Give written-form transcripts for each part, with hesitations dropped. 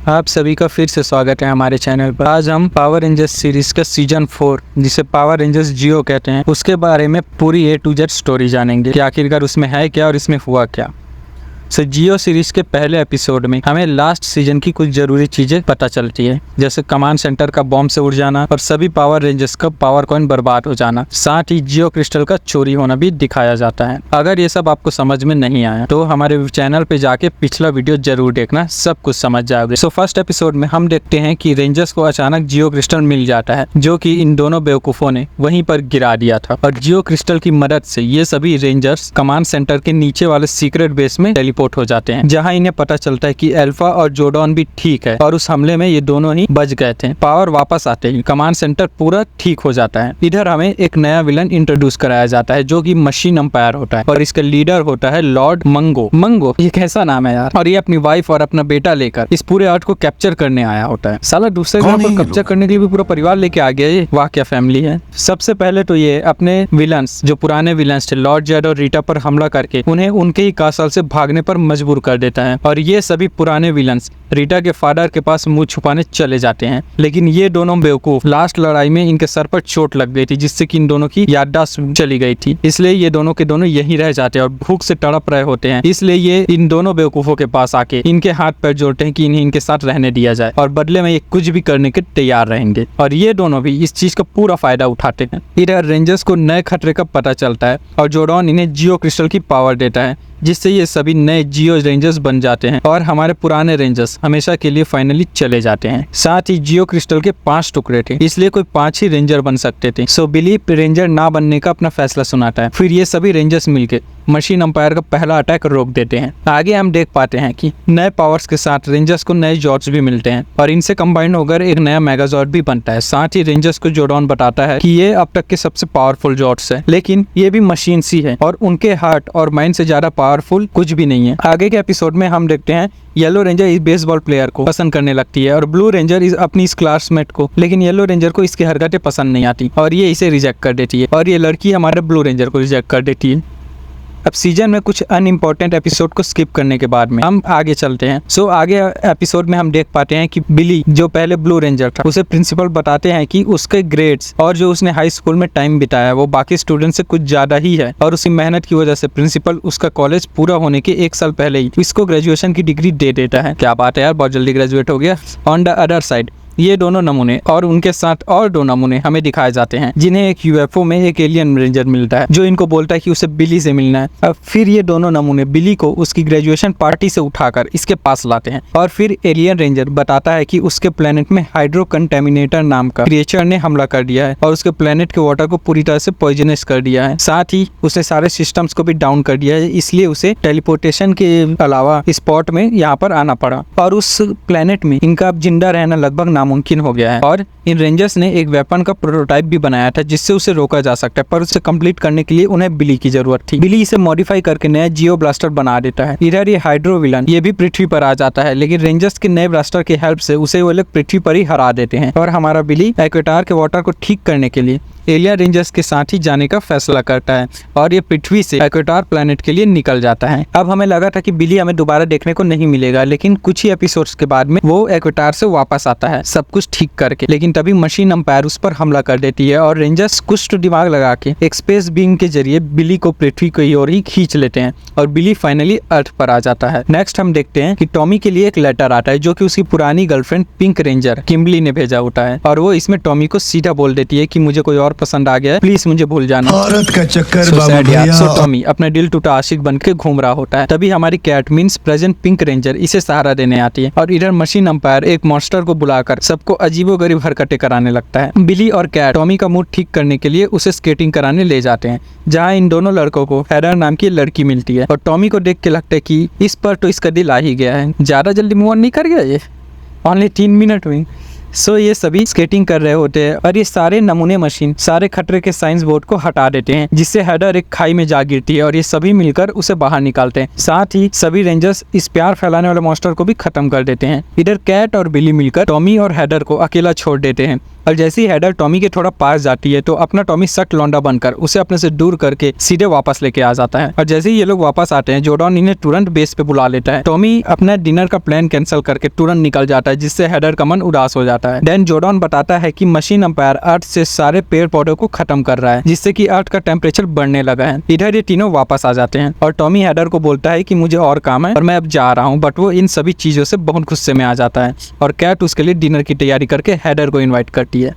आप सभी का फिर से स्वागत है हमारे चैनल पर। आज हम पावर रेंजर्स सीरीज का सीजन 4 जिसे पावर रेंजर्स जियो कहते हैं उसके बारे में पूरी A to Z स्टोरी जानेंगे कि आखिरकार उसमें है क्या और इसमें हुआ क्या। जियो सीरीज के पहले एपिसोड में हमें लास्ट सीजन की कुछ जरूरी चीजें पता चलती है, जैसे कमांड सेंटर का बॉम्ब से उड़ जाना और सभी पावर रेंजर्स का पावर कॉइन बर्बाद हो जाना। साथ ही जियो क्रिस्टल का चोरी होना भी दिखाया जाता है। अगर ये सब आपको समझ में नहीं आया तो हमारे चैनल पे जाके पिछला वीडियो जरूर देखना, सब कुछ समझ जाओगे। फर्स्ट एपिसोड में हम देखते हैं कि रेंजर्स को अचानक जियो क्रिस्टल मिल जाता है, जो कि इन दोनों बेवकूफों ने वहीं पर गिरा दिया था। और जियो क्रिस्टल की मदद से ये सभी रेंजर्स कमांड सेंटर के नीचे वाले सीक्रेट बेस में टेलीपोर्ट हो जाते हैं, जहां इन्हें पता चलता है कि अल्फा और जोडॉन भी ठीक है और उस हमले में ये दोनों ही बच गए थे। पावर वापस आते ही कमांड सेंटर पूरा ठीक हो जाता है। इधर हमें एक नया विलन इंट्रोड्यूस कराया जाता है, जो कि मशीन एम्पायर होता है और इसका लीडर होता है लॉर्ड मंगो। मंगो ये कैसा नाम है यार। और ये अपनी वाइफ और अपना बेटा लेकर इस पूरे अर्थ को कैप्चर करने आया होता है। साला दूसरे ग्रह पर कब्जा करने के लिए भी पूरा परिवार लेके आ गया। ये वाह क्या फैमिली है। सबसे पहले तो ये अपने विलन्स, जो पुराने विलन्स थे लॉर्ड जेड और रीटा पर हमला करके उन्हें उनके ही कासल से भागने पर मजबूर कर देता है। और ये सभी पुराने विलन्स रीटा के फादर के पास मुंह छुपाने चले जाते हैं, लेकिन ये दोनों बेवकूफ लास्ट लड़ाई में इनके सर पर चोट लग गई थी, जिससे कि इन दोनों की याददाश्त चली गई थी। इसलिए ये दोनों के दोनों यहीं रह जाते हैं और भूख से तड़प रहे होते हैं। इसलिए ये इन दोनों बेवकूफों के पास आके इनके हाथ पैर जोड़ते हैं कि इन्हें इनके साथ रहने दिया जाए और बदले में ये कुछ भी करने के तैयार रहेंगे। और ये दोनों भी इस चीज का पूरा फायदा उठाते हैं। इधर रेंजर्स को नए खतरे का पता चलता है और जोडॉन इन्हें जियो क्रिस्टल की पावर देता है, जिससे ये सभी नए जियो रेंजर्स बन जाते हैं और हमारे पुराने रेंजर्स हमेशा के लिए फाइनली चले जाते हैं। साथ ही जियो क्रिस्टल के 5 टुकड़े थे, इसलिए कोई 5 ही रेंजर बन सकते थे। बिली रेंजर ना बनने का अपना फैसला सुनाता है। फिर ये सभी रेंजर्स मिलके मशीन एम्पायर का पहला अटैक रोक देते हैं। आगे हम देख पाते हैं कि नए पावर्स के साथ रेंजर्स को नए जॉर्ड्स भी मिलते हैं और इनसे कंबाइन होकर एक नया मेगाजॉर्ड भी बनता है। साथ ही रेंजर्स को जोडॉन बताता है कि ये अब तक के सबसे पावरफुल जॉर्ड्स है, लेकिन ये भी मशीन सी है और उनके हार्ट और माइंड से ज्यादा पावरफुल कुछ भी नहीं है। आगे के एपिसोड में हम देखते हैं येलो रेंजर इस बेसबॉल प्लेयर को पसंद करने लगती है और ब्लू रेंजर इस अपनी इस क्लासमेट को, लेकिन येलो रेंजर को इसकी हरकतें पसंद नहीं आती और ये इसे रिजेक्ट कर देती है और ये लड़की हमारे ब्लू रेंजर को रिजेक्ट कर देती है। अब सीजन में कुछ अनइम्पोर्टेंट एपिसोड को स्किप करने के बाद में हम आगे चलते हैं। आगे एपिसोड में हम देख पाते हैं कि बिली, जो पहले ब्लू रेंजर था, उसे प्रिंसिपल बताते हैं कि उसके ग्रेड्स और जो उसने हाई स्कूल में टाइम बिताया वो बाकी स्टूडेंट से कुछ ज्यादा ही है और उसकी मेहनत की वजह से प्रिंसिपल उसका कॉलेज पूरा होने के 1 साल पहले ही इसको ग्रेजुएशन की डिग्री दे देता है। क्या बात है यार, बहुत जल्दी ग्रेजुएट हो गया। ऑन द अदर साइड ये दोनों नमूने और उनके साथ और 2 नमूने हमें दिखाए जाते हैं, जिन्हें एक यूएफओ में एक एलियन रेंजर मिलता है, जो इनको बोलता है कि उसे बिली से मिलना है। अब फिर ये दोनों नमूने बिली को उसकी ग्रेजुएशन पार्टी से उठाकर इसके पास लाते हैं और फिर एलियन रेंजर बताता है कि उसके प्लेनेट में हाइड्रो कंटेमिनेटर नाम का क्रिएचर ने हमला कर दिया है और उसके प्लेनेट के वाटर को पूरी तरह से पॉइजनस कर दिया है। साथ ही उसने सारे सिस्टम्स को भी डाउन कर दिया है, इसलिए उसे टेलीपोर्टेशन के अलावा स्पॉट में यहाँ पर आना पड़ा और उस प्लेनेट में इनका अब जिंदा रहना लगभग मुमकिन हो गया है। और इन रेंजर्स ने एक वेपन का प्रोटोटाइप भी बनाया था, जिससे उसे रोका जा सकता है, पर उसे कंप्लीट करने के लिए उन्हें बिली की जरूरत थी। बिली इसे मॉडिफाई करके नया जियो ब्लास्टर बना देता है। इधर ये हाइड्रो विलन ये भी पृथ्वी पर आ जाता है, लेकिन रेंजर्स के नए ब्लास्टर की हेल्प से उसे वो लोग पृथ्वी पर ही हरा देते हैं और हमारा बिली इक्वेटर के वाटर को ठीक करने के लिए एलियन रेंजर्स के साथ ही जाने का फैसला करता है और ये पृथ्वी से इक्वेटर प्लेनेट के लिए निकल जाता है। अब हमें लगा था कि बिली हमें दोबारा देखने को नहीं मिलेगा, लेकिन कुछ ही एपिसोड्स के बाद में वो इक्वेटर से वापस आता है सब कुछ ठीक करके, लेकिन तभी मशीन एम्पायर उस पर हमला कर देती है और रेंजर्स कुछ तो दिमाग लगा के एक स्पेस बीइंग के जरिए बिली को पृथ्वी की ओर ही खींच लेते हैं और बिली फाइनली अर्थ पर आ जाता है। नेक्स्ट हम देखते हैं कि टॉमी के लिए एक लेटर आता है, जो कि उसकी पुरानी गर्लफ्रेंड पिंक रेंजर किम्बली ने भेजा होता है और वो इसमें टॉमी को सीधा बोल देती है कि मुझे कोई और पसंद आ गया है, प्लीज मुझे भूल जाना। भारत का चक्कर टॉमी अपने दिल टूटा आशिक बन के घूम रहा होता है। तभी हमारी cat means present pink ranger इसे सहारा देने आती है और इधर मशीन एम्पायर एक मॉन्स्टर को बुलाकर सबको अजीबोगरीब हरकतें कराने लगता है। बिली और कैट टॉमी का मूड ठीक करने के लिए उसे स्केटिंग कराने ले जाते हैं, जहाँ इन दोनों लड़कों को हेडर नाम की लड़की मिलती है और टॉमी को देख के लगता है कि इस पर तो इसका दिल आ ही गया है, ज्यादा जल्दी मूव ऑन नहीं कर गया ये, ओनली 3 मिनट हुई। ये सभी स्केटिंग कर रहे होते हैं और ये सारे नमूने मशीन सारे खतरे के साइंस बोर्ड को हटा देते हैं, जिससे हेडर एक खाई में जा गिरती है और ये सभी मिलकर उसे बाहर निकालते हैं। साथ ही सभी रेंजर्स इस प्यार फैलाने वाले मॉन्स्टर को भी खत्म कर देते हैं। इधर कैट और बिली मिलकर टॉमी और हेडर को अकेला छोड़ देते हैं और जैसे ही हेडर टॉमी के थोड़ा पास जाती है तो अपना टॉमी सख्त लौंडा बनकर उसे अपने से दूर करके सीधे वापस लेके आ जाता है। और जैसे ही ये लोग वापस आते हैं जोर्डन इन्हें तुरंत बेस पे बुला लेता है। टॉमी अपना डिनर का प्लान कैंसिल करके तुरंत निकल जाता है, जिससे हेडर का मन उदास हो जाता है। देन जोर्डन बताता है कि मशीन अंपायर अर्थ से सारे पेड़ पौधों को खत्म कर रहा है, जिससे कि अर्थ का टेम्परेचर बढ़ने लगा है। इधर ये तीनों वापस आ जाते हैं और टॉमी हेडर को बोलता है कि मुझे और काम है और मैं अब जा रहा हूँ, बट वो इन सभी चीजों से बहुत गुस्से में आ जाता है और कैट उसके लिए डिनर की तैयारी करके हेडर को इन्वाइट करती है।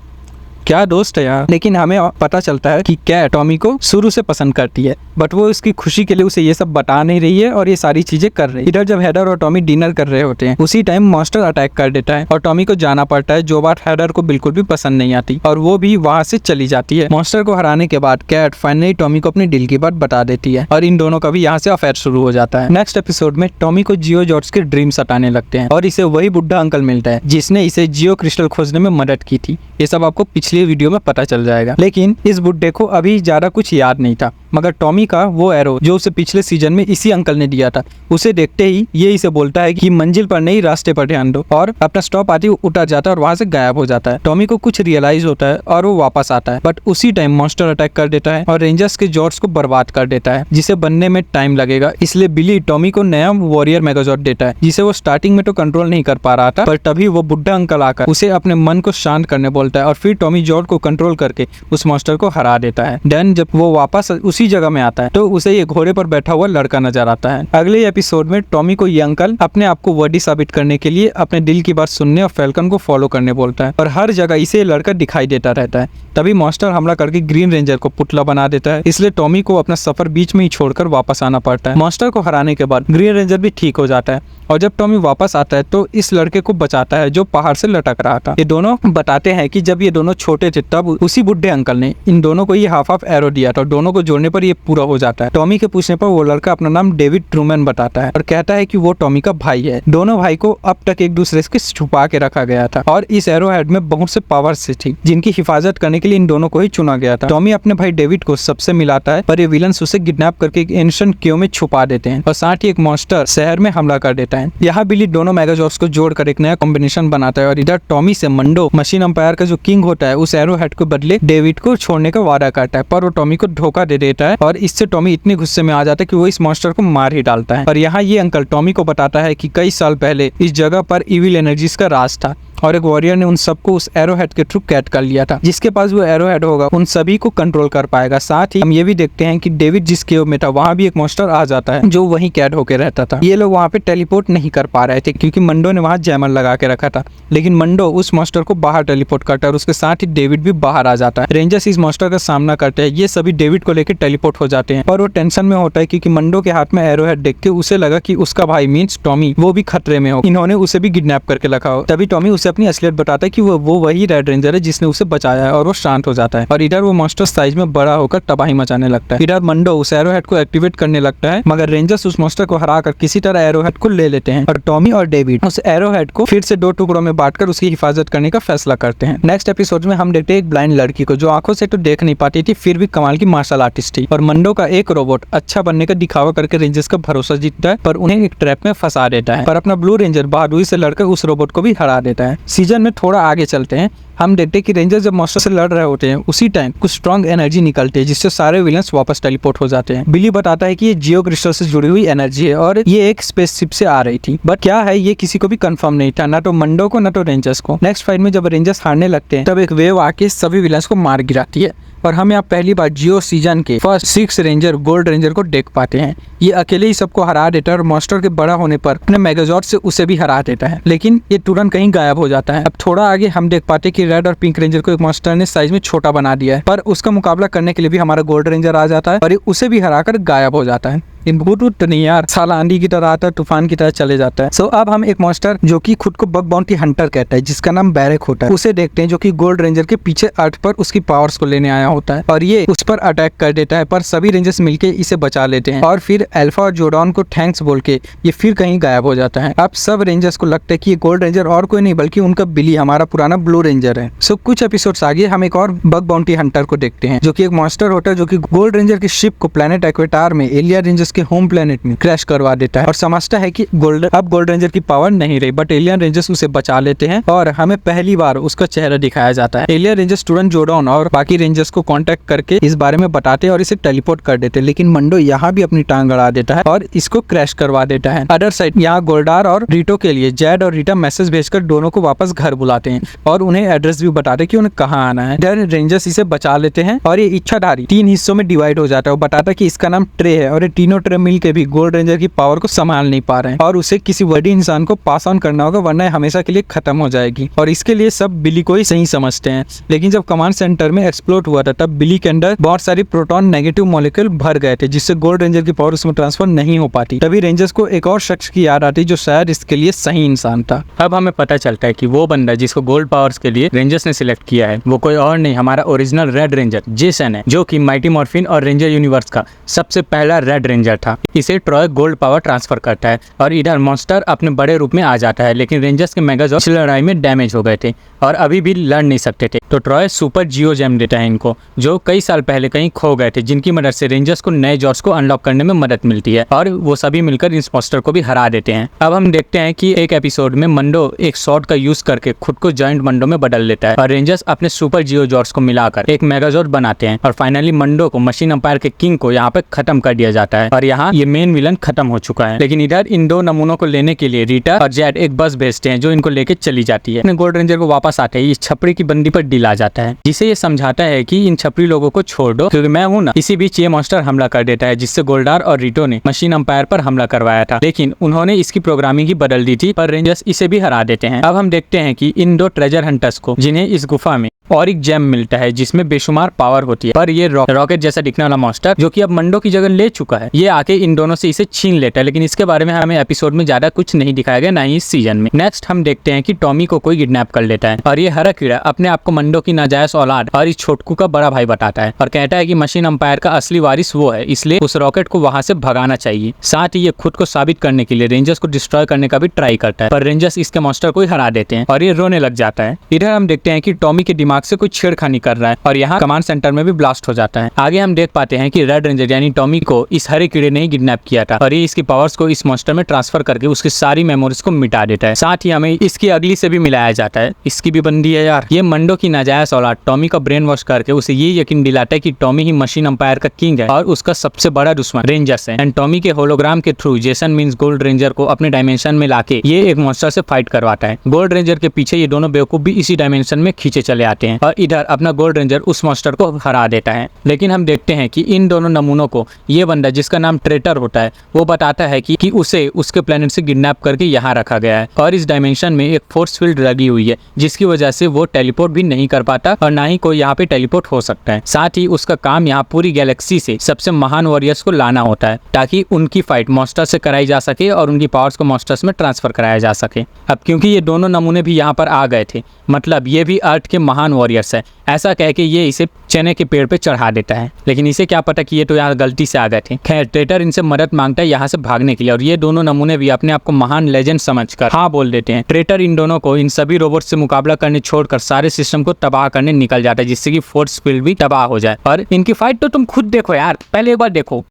क्या दोस्त है यार। लेकिन हमें पता चलता है कि कैट टॉमी को शुरू से पसंद करती है, बट वो उसकी खुशी के लिए उसे ये सब बता नहीं रही है और ये सारी चीजें कर रही है। इधर जब हेडर और टॉमी डिनर कर रहे होते हैं उसी टाइम मॉन्स्टर अटैक कर देता है और टॉमी को जाना पड़ता है, जो बात हेडर को बिल्कुल भी पसंद नहीं आती और वो भी वहाँ से चली जाती है। मॉन्स्टर को हराने के बाद कैट फाइनली टॉमी को अपनी दिल की बात बता देती है और इन दोनों का भी यहाँ से अफेयर शुरू हो जाता है। नेक्स्ट एपिसोड में टॉमी को जियो जॉर्ज के ड्रीम सताने लगते हैं और इसे वही बुढ़ा अंकल मिलता है जिसने इसे जियो क्रिस्टल खोजने में मदद की थी। ये सब आपको पिछली वीडियो में पता चल जाएगा। लेकिन इस बुड्ढे को अभी ज्यादा कुछ याद नहीं था, मगर टॉमी का वो एरो जो उसे पिछले सीजन में इसी अंकल ने दिया था, उसे देखते ही ये इसे बोलता है कि मंजिल पर नहीं रास्ते पर ध्यान दो, और अपना स्टॉप आती उतर जाता है और वहां से गायब हो जाता है। टॉमी को कुछ रियलाइज होता है और वो वापस आता है, बट उसी टाइम मॉन्स्टर अटैक कर देता है और रेंजर्स के जॉर्ज को बर्बाद कर देता है, जिसे बनने में टाइम लगेगा। इसलिए बिली टॉमी को नया वॉरियर मेगाजॉर्ड देता है, जिसे वो स्टार्टिंग में तो कंट्रोल नहीं कर पा रहा था, पर तभी वो बुढ़ा अंकल आकर उसे अपने मन को शांत करने बोलता है और फिर टॉमी जॉर्ज को कंट्रोल करके उस मॉन्स्टर को हरा देता है। देन जब वो वापस उसी जगह में आता है तो उसे ये घोड़े पर बैठा हुआ लड़का नजर आता है। अगले एपिसोड में टॉमी को ये अंकल अपने आप को वर्दी साबित करने के लिए अपने दिल की बात सुनने और फैल्कन को फॉलो करने बोलता है और हर जगह इसे लड़का दिखाई देता रहता है। तभी मॉन्स्टर हमला करके ग्रीन रेंजर को पुतला बना देता है, इसलिए टॉमी को अपना सफर बीच में ही छोड़कर वापस आना पड़ता है। मॉन्स्टर को हराने के बाद ग्रीन रेंजर भी ठीक हो जाता है और जब टॉमी वापस आता है तो इस लड़के को बचाता है जो पहाड़ से लटक रहा था। ये दोनों बताते हैं कि जब ये दोनों छोटे थे तब उसी बुढ़े अंकल ने इन दोनों को ये हाफ एरो दिया था और दोनों को जोड़ने पर ये पूरा हो जाता है। टॉमी के पूछने पर वो लड़का अपना नाम डेविड ट्रूमैन बताता है और कहता है कि वो टॉमी का भाई है। दोनों भाई को अब तक एक दूसरे से छुपा के रखा गया था और इस एरो हेड में बहुत से पावर्स थी जिनकी हिफाजत करने के लिए इन दोनों को ही चुना गया था। टॉमी अपने भाई डेविड को सबसे मिलाता है, पर ये विलन्स उसे किडनैप करके एक एंशिएंट केव में छुपा देते हैं और साथ ही एक मॉन्स्टर शहर में हमला कर देता है। यहाँ बिली दोनों मेगाजॉर्ड्स को जोड़कर एक नया कॉम्बिनेशन बनाता है और इधर टॉमी से मंडो मशीन अंपायर का जो किंग होता है उस एरो हेड को बदले डेविड को छोड़ने का वादा करता है, पर वो टॉमी को धोखा दे देता है और इससे टॉमी इतने गुस्से में आ जाता है कि वो इस मॉन्स्टर को मार ही डालता है। और यहाँ ये अंकल टॉमी को बताता है कि कई साल पहले इस जगह पर इविल एनर्जीज का राज था और एक वॉरियर ने उन सबको उस एरो हेड के थ्रू कैद कर लिया था। जिसके पास वो एरो हेड होगा उन सभी को कंट्रोल कर पाएगा। साथ ही हम ये भी देखते हैं कि डेविड जिस केव में था वहाँ भी एक मॉन्स्टर आ जाता है जो वहीं कैद होकर रहता था। ये लोग वहाँ पे टेलीपोर्ट नहीं कर पा रहे थे क्योंकि मंडो ने वहाँ जैमर लगा के रखा था, लेकिन मंडो उस मॉन्स्टर को बाहर टेलीपोर्ट करता है और उसके साथ ही डेविड भी बाहर आ जाता है। रेंजर्स इस मॉन्स्टर का सामना करते हैं, ये सभी डेविड को लेकर टेलीपोर्ट हो जाते हैं और वो टेंशन में होता है क्योंकि मंडो के हाथ में एरो हेड देख के उसे लगा कि उसका भाई मीन्स टॉमी वो भी खतरे में हो, इन्होंने उसे भी किडनैप करके रखा हो। तभी टॉमी उसे अपनी असलियत बताता है कि वो वही रेड रेंजर है जिसने उसे बचाया है और वो शांत हो जाता है और इधर वो मॉन्स्टर साइज में बड़ा होकर तबाही मचाने लगता है। इधर मंडो उस एरो हेड को एक्टिवेट करने लगता है, मगर रेंजर्स उस मॉन्स्टर को हराकर किसी तरह एरो हेड को ले लेते हैं और टॉमी और डेविड उस एरो हेड को फिर से 2 टुकड़ों में बांटकर उसकी हिफाजत करने का फैसला करते हैं। नेक्स्ट एपिसोड में हम देखते हैं एक ब्लाइंड लड़की को जो आंखों से तो देख नहीं पाती थी फिर भी कमाल की मार्शल आर्टिस्ट थी और मंडो का एक रोबोट अच्छा बनने का दिखावा करके रेंजर्स का भरोसा जीतता है, पर उन्हें एक ट्रैप में फंसा देता है। पर अपना ब्लू रेंजर बहादुरी से लड़कर उस रोबोट को भी हरा देता है। सीजन में थोड़ा आगे चलते हैं, हम देखते हैं कि रेंजर्स जब मॉन्स्टर से लड़ रहे होते हैं उसी टाइम कुछ स्ट्रॉन्ग एनर्जी निकलती है जिससे सारे विलन्स वापस टेलीपोर्ट हो जाते हैं। बिली बताता है कि ये जियो क्रिस्टल से जुड़ी हुई एनर्जी है और ये एक स्पेसशिप से आ रही थी, बट क्या है ये किसी को भी कंफर्म नहीं था, ना तो मंडो को ना तो रेंजर्स को। नेक्स्ट फाइट में जब रेंजर्स हारने लगते हैं तब एक वेव आके सभी विलन्स को मार गिराती है और हम यहाँ पहली बार जियो सीजन के फर्स्ट 6 रेंजर गोल्ड रेंजर को देख पाते हैं। ये अकेले ही सबको हरा देता है और मॉन्स्टर के बड़ा होने पर अपने मेगाजॉर्ड से उसे भी हरा देता है, लेकिन ये तुरंत कहीं गायब हो जाता है। अब थोड़ा आगे हम देख पाते हैं कि रेड और पिंक रेंजर को एक मॉन्स्टर ने साइज में छोटा बना दिया है, पर उसका मुकाबला करने के लिए भी हमारा गोल्ड रेंजर आ जाता है और उसे भी हराकर गायब हो जाता है। तो नहीं यार, साला आंधी की तरह आता है, तूफान की तरह चले जाता है। सो अब हम एक मॉन्स्टर जो कि खुद को बग बाउंटी हंटर कहता है जिसका नाम बैरक होता है उसे देखते हैं, जो कि गोल्ड रेंजर के पीछे अर्थ पर उसकी पावर्स को लेने आया होता है और ये उस पर अटैक कर देता है, पर सभी रेंजर्स मिलके इसे बचा लेते हैं और फिर अल्फा और जोडॉन को थैंक्स बोल के ये फिर कहीं गायब हो जाता है। अब सब रेंजर्स को लगता है कि ये गोल्ड रेंजर और कोई नहीं बल्कि उनका बिली, हमारा पुराना ब्लू रेंजर है। सो कुछ एपिसोड्स आगे हम एक और बग बाउंटी हंटर को देखते हैं, जो कि एक मॉन्स्टर होता है जो कि गोल्ड रेंजर की शिप को प्लेनेट एक्वेटार में एलिया रेंजर्स के होम प्लेनेट में क्रैश करवा देता है और समझता है कि गोल्ड रेंजर की पावर नहीं रही, बट एलियन रेंजर्स उसे बचा लेते हैं और हमें पहली बार उसका चेहरा दिखाया जाता है। एलियन रेंजर्स स्टूडेंट जोडॉन और बाकी रेंजर्स को कांटेक्ट करके इस बारे में बताते हैं और इसे टेलीपोर्ट कर देते हैं, लेकिन मंडो यहाँ भी अपनी टांग अड़ा देता है और इसको क्रैश करवा देता है। अदर साइड यहाँ गोल्डार और रीटो के लिए जेड और रीटा मैसेज भेजकर दोनों को वापस घर बुलाते हैं और उन्हें एड्रेस भी बताते हैं कि उन्हें कहाँ आना है। इधर रेंजर्स इसे बचा लेते हैं और ये इच्छाधारी 3 हिस्सों में डिवाइड हो जाता है। वो बताता है कि इसका नाम ट्रे है और ये तीनों ट्रे मिलकर भी गोल्ड रेंजर की पावर को संभाल नहीं पा रहे हैं और उसे किसी बड़ी इंसान को पास ऑन करना होगा, वरना हमेशा के लिए खत्म हो जाएगी। और इसके लिए सब बिली को ही सही समझते हैं। लेकिन जब कमांड सेंटर में एक्सप्लोड हुआ था तब बिली के अंदर बहुत सारी प्रोटॉन नेगेटिव मॉलिक्यूल भर गए थे, जिससे गोल्ड रेंजर की पावर उसमें ट्रांसफर नहीं हो पाती। तभी रेंजर्स को एक और शख्स की याद आती जो शायद इसके लिए सही इंसान था। अब हमें पता चलता है कि वो बंदा जिसको गोल्ड पावर्स के लिए रेंजर्स ने सिलेक्ट किया है वो कोई और नहीं, हमारा ओरिजिनल रेड रेंजर जेसन है, जो कि माइटी मॉर्फिन और रेंजर यूनिवर्स का सबसे पहला रेड रेंजर था। इसे ट्रॉय गोल्ड पावर ट्रांसफर करता है और इधर मॉन्स्टर अपने बड़े रूप में आ जाता है, लेकिन रेंजर्स के मेगाजॉर्ड पिछली लड़ाई में डैमेज हो गए थे और अभी भी लड़ नहीं सकते थे। तो ट्रॉय सुपर जियो जेम देता है इनको, जो कई साल पहले कहीं खो गए थे, जिनकी मदद से रेंजर्स को नए जॉर्ज को अनलॉक करने में मदद मिलती है और वो सभी मिलकर इस मॉन्स्टर को भी हरा देते हैं। अब हम देखते हैं कि एक एपिसोड में मंडो एक शॉट का यूज करके खुद को जॉइंट मंडो में बदल लेता है और रेंजर्स अपने सुपर जियो जॉर्ज को मिलाकर एक मेगाजॉर्ड बनाते हैं और फाइनली मंडो को मशीन एम्पायर के किंग को यहाँ पे खत्म कर दिया जाता है और यहाँ ये मेन विलन खत्म हो चुका है। लेकिन इधर इन 2 नमूनों को लेने के लिए रीटा और जेड एक बस भेजते हैं जो इनको लेके चली जाती है। अपने गोल्ड रेंजर को वापस आते ही इस छपरी की बंदी पर डील आ जाता है, जिसे ये समझाता है कि इन छपरी लोगों को छोड़ दो क्योंकि मैं हूँ ना। इसी बीच ये मॉन्स्टर हमला कर देता है, जिससे गोल्डार और रीटो ने मशीन एम्पायर पर हमला करवाया था, लेकिन उन्होंने इसकी प्रोग्रामिंग ही बदल दी थी, पर रेंजर्स इसे भी हरा देते हैं। अब हम देखते हैं कि इन 2 ट्रेजर हंटर्स को, जिन्हें इस गुफा में और एक जेम मिलता है जिसमें बेशुमार पावर होती है, पर ये रॉकेट जैसा दिखने वाला मॉन्स्टर जो कि अब मंडो की जगह ले चुका है, ये आके इन दोनों से इसे छीन लेता है। लेकिन इसके बारे में हमें एपिसोड में ज्यादा कुछ नहीं दिखाया गया, ना ही इस सीजन में। नेक्स्ट हम देखते हैं कि टॉमी को कोई किडनैप कर लेता है और ये हरा कीड़ा अपने आप को मंडो की नाजायज औलाद और इस छोटकू का बड़ा भाई बताता है और कहता है कि मशीन एम्पायर का असली वारिस वो है, इसलिए उस रॉकेट को वहां से भगाना चाहिए। साथ ही ये खुद को साबित करने के लिए रेंजर्स को डिस्ट्रॉय करने का भी ट्राई करता है, पर रेंजर्स इसके मॉन्स्टर को ही हरा देते हैं और ये रोने लग जाता है। इधर हम देखते हैं कि टॉमी के दिमाग से कोई छेड़खानी कर रहा है और यहाँ कमांड सेंटर में भी ब्लास्ट हो जाता है। आगे हम देख पाते हैं कि रेड रेंजर यानी टॉमी को इस हरे कीड़े ने ही किडनैप किया था और ये इसकी पावर्स को इस मॉन्स्टर में ट्रांसफर करके उसकी सारी मेमोरीज को मिटा देता है। साथ ही हमें इसकी अगली से भी मिलाया जाता है, इसकी भी बंदी है यार। ये मंडो की नाजायज औलाद टॉमी का ब्रेन वॉश करके उसे ये यकीन दिलाता है कि टॉमी ही मशीन एम्पायर का किंग है और उसका सबसे बड़ा दुश्मन रेंजर्स है। एंड टॉमी के होलोग्राम के through Jason means gold ranger को अपने डायमेंशन में लाके ये एक मॉन्स्टर से फाइट करवाता है। गोल्ड रेंजर के पीछे ये दोनों बेवकूफ भी इसी डायमेंशन में खींचे चले आते हैं और इधर अपना गोल्ड रेंजर उस मॉन्स्टर को हरा देता है। लेकिन हम देखते हैं कि इन दोनों नमूनों को ये बंदा जिसका नाम ट्रेटर होता है वो बताता है कि उसे उसके प्लेनेट से किडनैप करके यहाँ रखा गया है और इस डायमेंशन में एक फोर्स फील्ड लगी हुई है, जिसकी वजह से वो टेलीपोर्ट भी नहीं कर पाता और ना ही कोई यहाँ पे टेलीपोर्ट हो सकता है। साथ ही उसका काम यहाँ पूरी गैलेक्सी से सबसे महान वॉरियर्स को लाना होता है ताकि उनकी फाइट मॉन्स्टर से कराई जा सके और उनकी पावर्स को मॉन्स्टर्स में ट्रांसफर कराया जा सके। अब क्योंकि ये दोनों नमूने भी यहाँ पर आ गए थे, मतलब ये भी अर्थ के महान वॉरियर्स है, ऐसा कह के ये इसे चने के पेड़ पे चढ़ा देता है। लेकिन इसे क्या पता कि ये तो यहाँ गलती से आ गए थे। खैर ट्रेटर इनसे मदद मांगता है यहाँ से भागने के लिए और ये दोनों नमूने भी अपने आप को महान लेजेंड समझकर हाँ बोल देते हैं। ट्रेटर इन दोनों को इन सभी रोबोट से मुकाबला करने छोड़कर सारे सिस्टम को तबाह करने निकल जाता है, जिससे कि फोर्स फील्ड भी तबाह हो जाए। और इनकी फाइट तो तुम खुद देखो यार, पहले एक बार देखो।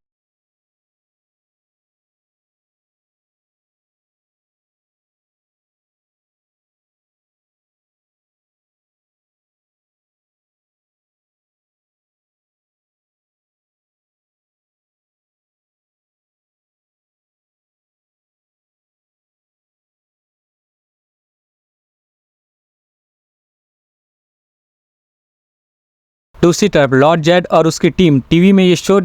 दूसरी तरफ लॉर्ड जेड और उसकी टीम टीवी में ये शो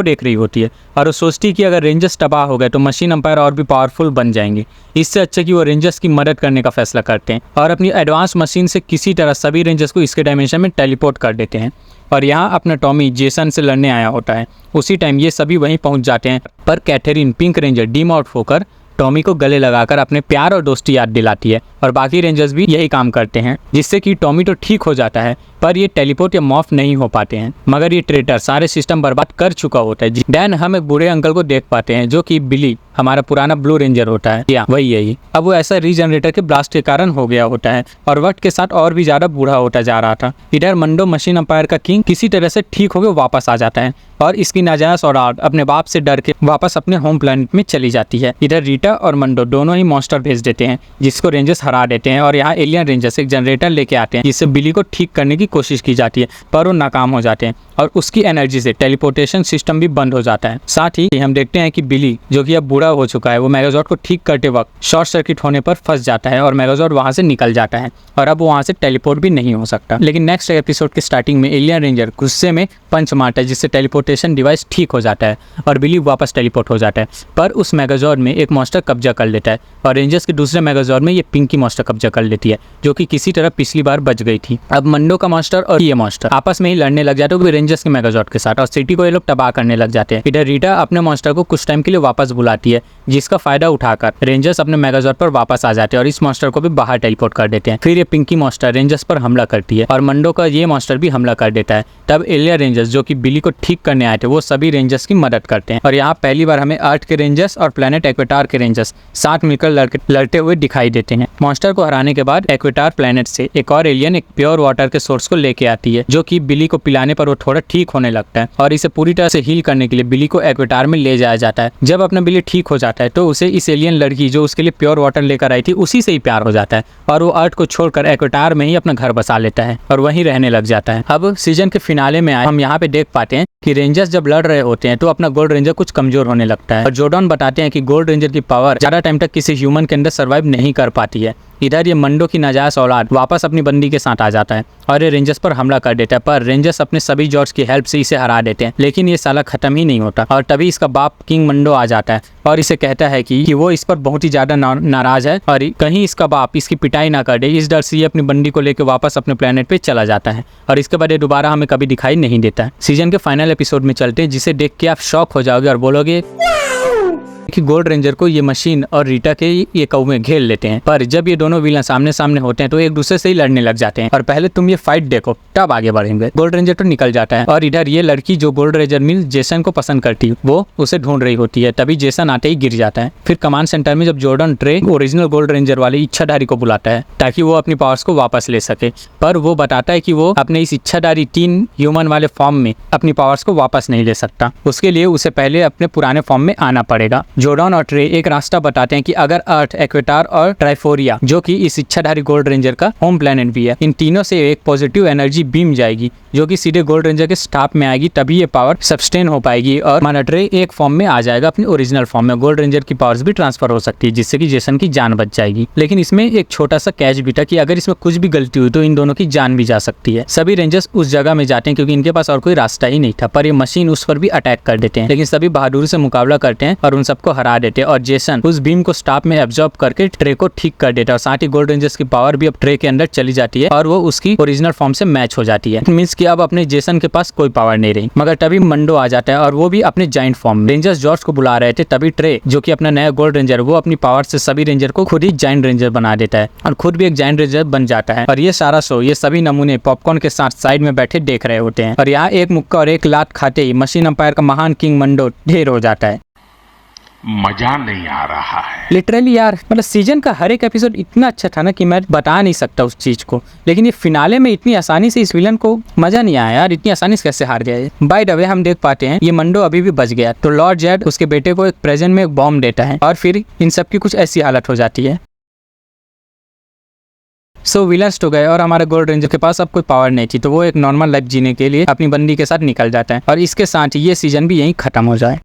देख रही होती है और वो सोचती है कि अगर रेंजर्स तबाह हो गए तो मशीन एम्पायर और भी पावरफुल बन जाएंगे। इससे अच्छा कि वो रेंजर्स की मदद करने का फैसला करते हैं और अपनी एडवांस मशीन से किसी तरह सभी रेंजर्स को इसके डायमेंशन में टेलीपोर्ट कर देते हैं। और यहाँ अपना टॉमी जेसन से लड़ने आया होता है। उसी टाइम ये सभी वहीं पहुँच जाते हैं, पर कैथरीन पिंक रेंजर डीमॉर्फ होकर टॉमी को गले लगाकर अपने प्यार और दोस्ती याद दिलाती है और बाकी रेंजर्स भी यही काम करते हैं, जिससे कि टॉमी तो ठीक हो जाता है, पर ये टेलीपोर्ट या मॉर्फ नहीं हो पाते हैं। मगर ये ट्रेटर सारे सिस्टम बर्बाद कर चुका होता है। डैन हम एक बूढ़े अंकल को देख पाते हैं, जो कि बिली हमारा पुराना ब्लू रेंजर होता है, या वही यही। अब वो ऐसा रीजनरेटर के ब्लास्ट के कारण हो गया होता है और वक्त के साथ और भी ज्यादा बूढ़ा होता जा रहा था। इधर मंडो मशीन एम्पायर का किंग किसी तरह से ठीक होकर वापस आ जाता है और इसकी नाजायज औलाद अपने बाप से डर के वापस अपने होम प्लेनेट में चली जाती है। इधर रीटा और मंडो दोनों ही मॉन्स्टर भेज देते हैं, जिसको रेंजर्स हरा देते हैं और यहाँ एलियन रेंजर्स एक जनरेटर लेके आते हैं, जिससे बिली को ठीक करने की कोशिश की जाती है, पर वो नाकाम हो जाते हैं और उसकी एनर्जी से टेलीपोर्टेशन सिस्टम भी बंद हो जाता है। साथ ही हम देखते हैं कि बिली, जो कि अब बूढ़ा हो चुका है, वो मेगाजॉर्ड को ठीक करते वक्त शॉर्ट सर्किट होने पर फंस जाता है और मेगाजॉर्ड वहां से निकल जाता है और अब वो वहां से टेलीपोर्ट भी नहीं हो सकता। लेकिन नेक्स्ट एपिसोड के स्टार्टिंग में एलियन रेंजर गुस्से में पंच मारता है, जिससे टेलीपोर्टेशन डिवाइस ठीक हो जाता है और बिली वापस टेलीपोर्ट हो जाता है। पर उस मेगाजॉर्ड में एक मॉन्स्टर कब्जा कर लेता है और रेंजर्स के दूसरे मेगाजॉर्ड में ये पिंकी मॉन्स्टर कब्जा कर लेती है, जो कि किसी तरह पिछली बार बच गई थी। अब मंडो का मॉन्स्टर और ये मॉन्स्टर आपस में ही लड़ने लग जाते हैं रेंजर्स के मेगाजॉर्ड के साथ और सिटी को ये लोग तबाह करने लग जाते हैं। इधर रीटा अपने मॉन्स्टर को कुछ टाइम के लिए वापस बुलाती है, जिसका फायदा उठाकर रेंजर्स अपने मेगाजॉर्ड पर वापस आ जाते हैं और इस मॉन्स्टर को भी बाहर टेलीपोर्ट कर देते हैं। फिर ये पिंकी मॉन्स्टर रेंजर्स पर हमला करती है और मंडो का ये मॉन्स्टर भी हमला कर देता है। तब एलियन रेंजर्स, जो कि बिली को ठीक करने आए थे, वो सभी रेंजर्स की मदद करते हैं और यहाँ पहली बार हमें अर्थ के रेंजर्स और प्लेनेट एक्वेटार के रेंजर्स साथ मिलकर लड़ते हुए दिखाई देते हैं। मॉन्स्टर को हराने के बाद एक्वेटार प्लेनेट से एक और एलियन एक प्योर वाटर के सोर्स को लेके आती है, जो कि बिली को पिलाने पर वो थोड़ा ठीक होने लगता है और इसे पूरी तरह से हील करने के लिए बिली को एक्वेटार में ले जाया जाता है। जब अपना बिली ठीक हो जाता है तो उसे इस एलियन लड़की, जो उसके लिए प्योर वाटर लेकर आई थी, उसी से ही प्यार हो जाता है और वो अर्थ को छोड़कर एक्वेटार में ही अपना घर बसा लेता है और वहीं रहने लग जाता है। अब सीजन के फिनाले में हम यहाँ पे देख पाते हैं कि रेंजर्स जब लड़ रहे होते हैं तो अपना गोल्ड रेंजर कुछ कमजोर होने लगता है और जोर्डन बताते हैं कि गोल्ड रेंजर की पावर ज्यादा टाइम तक किसी ह्यूमन के अंदर सर्वाइव नहीं कर पाती है। इधर ये मंडो की नाजायज औलाद वापस अपनी बंदी के साथ आ जाता है और ये रेंजर्स पर हमला कर देता है, पर रेंजर्स अपने सभी जॉर्ज की हेल्प से इसे हरा देते हैं। लेकिन ये साला खत्म ही नहीं होता और तभी इसका बाप किंग मंडो आ जाता है और इसे कहता है कि वो इस पर बहुत ही ज्यादा नाराज है और कहीं इसका बाप इसकी पिटाई ना कर दे। इस डर से ये अपनी बंदी को लेकर वापस अपने प्लेनेट पे चला जाता है और इसके बाद ये दोबारा हमें कभी दिखाई नहीं देता है। सीजन के फाइनल एपिसोड में चलते हैं, जिसे देख के आप शॉक हो जाओगे और बोलोगे कि गोल्ड रेंजर को ये मशीन और रीटा के ये कौवे घेर लेते हैं। पर जब ये दोनों विलन सामने सामने होते हैं तो एक दूसरे से ही लड़ने लग जाते हैं और पहले तुम ये फाइट देखो तब आगे बढ़ेंगे। गोल्ड रेंजर तो निकल जाता है और इधर ये लड़की, जो गोल्ड रेंजर मीन जेसन को पसंद करती है, वो उसे ढूंढ रही होती है। तभी जेसन आते ही गिर जाता है। फिर कमांड सेंटर में जब Jordan tray original gold ranger वाले इच्छाधारी को बुलाता है ताकि वो अपनी पावर्स को वापस ले सके, पर वो बताता है कि वो अपने इस इच्छाधारी 3 ह्यूमन वाले फॉर्म में अपनी पावर्स को वापस नहीं ले सकता। उसके लिए उसे पहले अपने पुराने फॉर्म में आना पड़ेगा। जॉर्डन और ट्रे एक रास्ता बताते हैं कि अगर अर्थ, एक्वेटार और ट्राइफोरिया, जो कि इस इच्छाधारी गोल्ड रेंजर का होम प्लेनेट भी है, इन तीनों से एक पॉजिटिव एनर्जी बीम जाएगी जो कि सीधे गोल्ड रेंजर के स्टाफ में आएगी, तभी ये पावर सस्टेन हो पाएगी और हमारा ट्रे एक फॉर्म में आ जाएगा अपनी ओरिजिनल फॉर्म में। गोल्ड रेंजर की पावर्स भी ट्रांसफर हो सकती है, जिससे कि जेसन की जान बच जाएगी। लेकिन इसमें एक छोटा सा कैच भी था कि अगर इसमें कुछ भी गलती हुई तो इन दोनों की जान भी जा सकती है। सभी रेंजर्स उस जगह में जाते हैं क्योंकि इनके पास और कोई रास्ता ही नहीं था, पर ये मशीन उस पर भी अटैक कर देते हैं। लेकिन सभी बहादुरी से मुकाबला करते हैं और उन सबको हरा देते हैं और जेसन उस बीम को स्टाफ में एब्जॉर्ब करके ट्रे को ठीक कर देता है और साथ ही गोल्ड रेंजर्स की पावर भी अब ट्रे के अंदर चली जाती है और वो उसकी ओरिजिनल फॉर्म से मैच हो जाती है। मींस कि अब अपने जेसन के पास कोई पावर नहीं रही। मगर तभी मंडो आ जाता है और वो भी अपने जाइंट फॉर्म में। रेंजर्स जॉर्ज को बुला रहे थे, तभी ट्रे, जो कि अपना नया गोल्ड रेंजर, वो अपनी पावर से सभी रेंजर को खुद ही जाइंट रेंजर बना देता है और खुद भी एक जाइंट रेंजर बन जाता है। और ये सारा शो ये सभी नमूने पॉपकॉर्न के साथ साइड में बैठे देख रहे होते हैं और यहाँ एक मुक्का और एक लात खाते ही मशीन एम्पायर का महान किंग मंडो ढेर हो जाता है। मजा नहीं आ रहा है लिटरली यार, मतलब सीजन का हर एक एपिसोड इतना अच्छा था ना कि मैं बता नहीं सकता उस चीज को। लेकिन ये फिनाले में इतनी आसानी से इस विलन को मजा नहीं आया यार, इतनी आसानी से कैसे हार गया। बाय द वे हम देख पाते हैं ये मंडो अभी भी बच गया तो लॉर्ड जेड उसके बेटे को एक प्रेजेंट में एक बॉम्ब देता है और फिर इन सब की कुछ ऐसी हालत हो जाती है। सो विलन्स तो गए और हमारे गोल्ड रेंजर के पास अब कोई पावर नहीं थी, तो वो एक नॉर्मल लाइफ जीने के लिए अपनी बंदी के साथ निकल जाता है और इसके साथ ही ये सीजन भी यहीं खत्म हो जाए।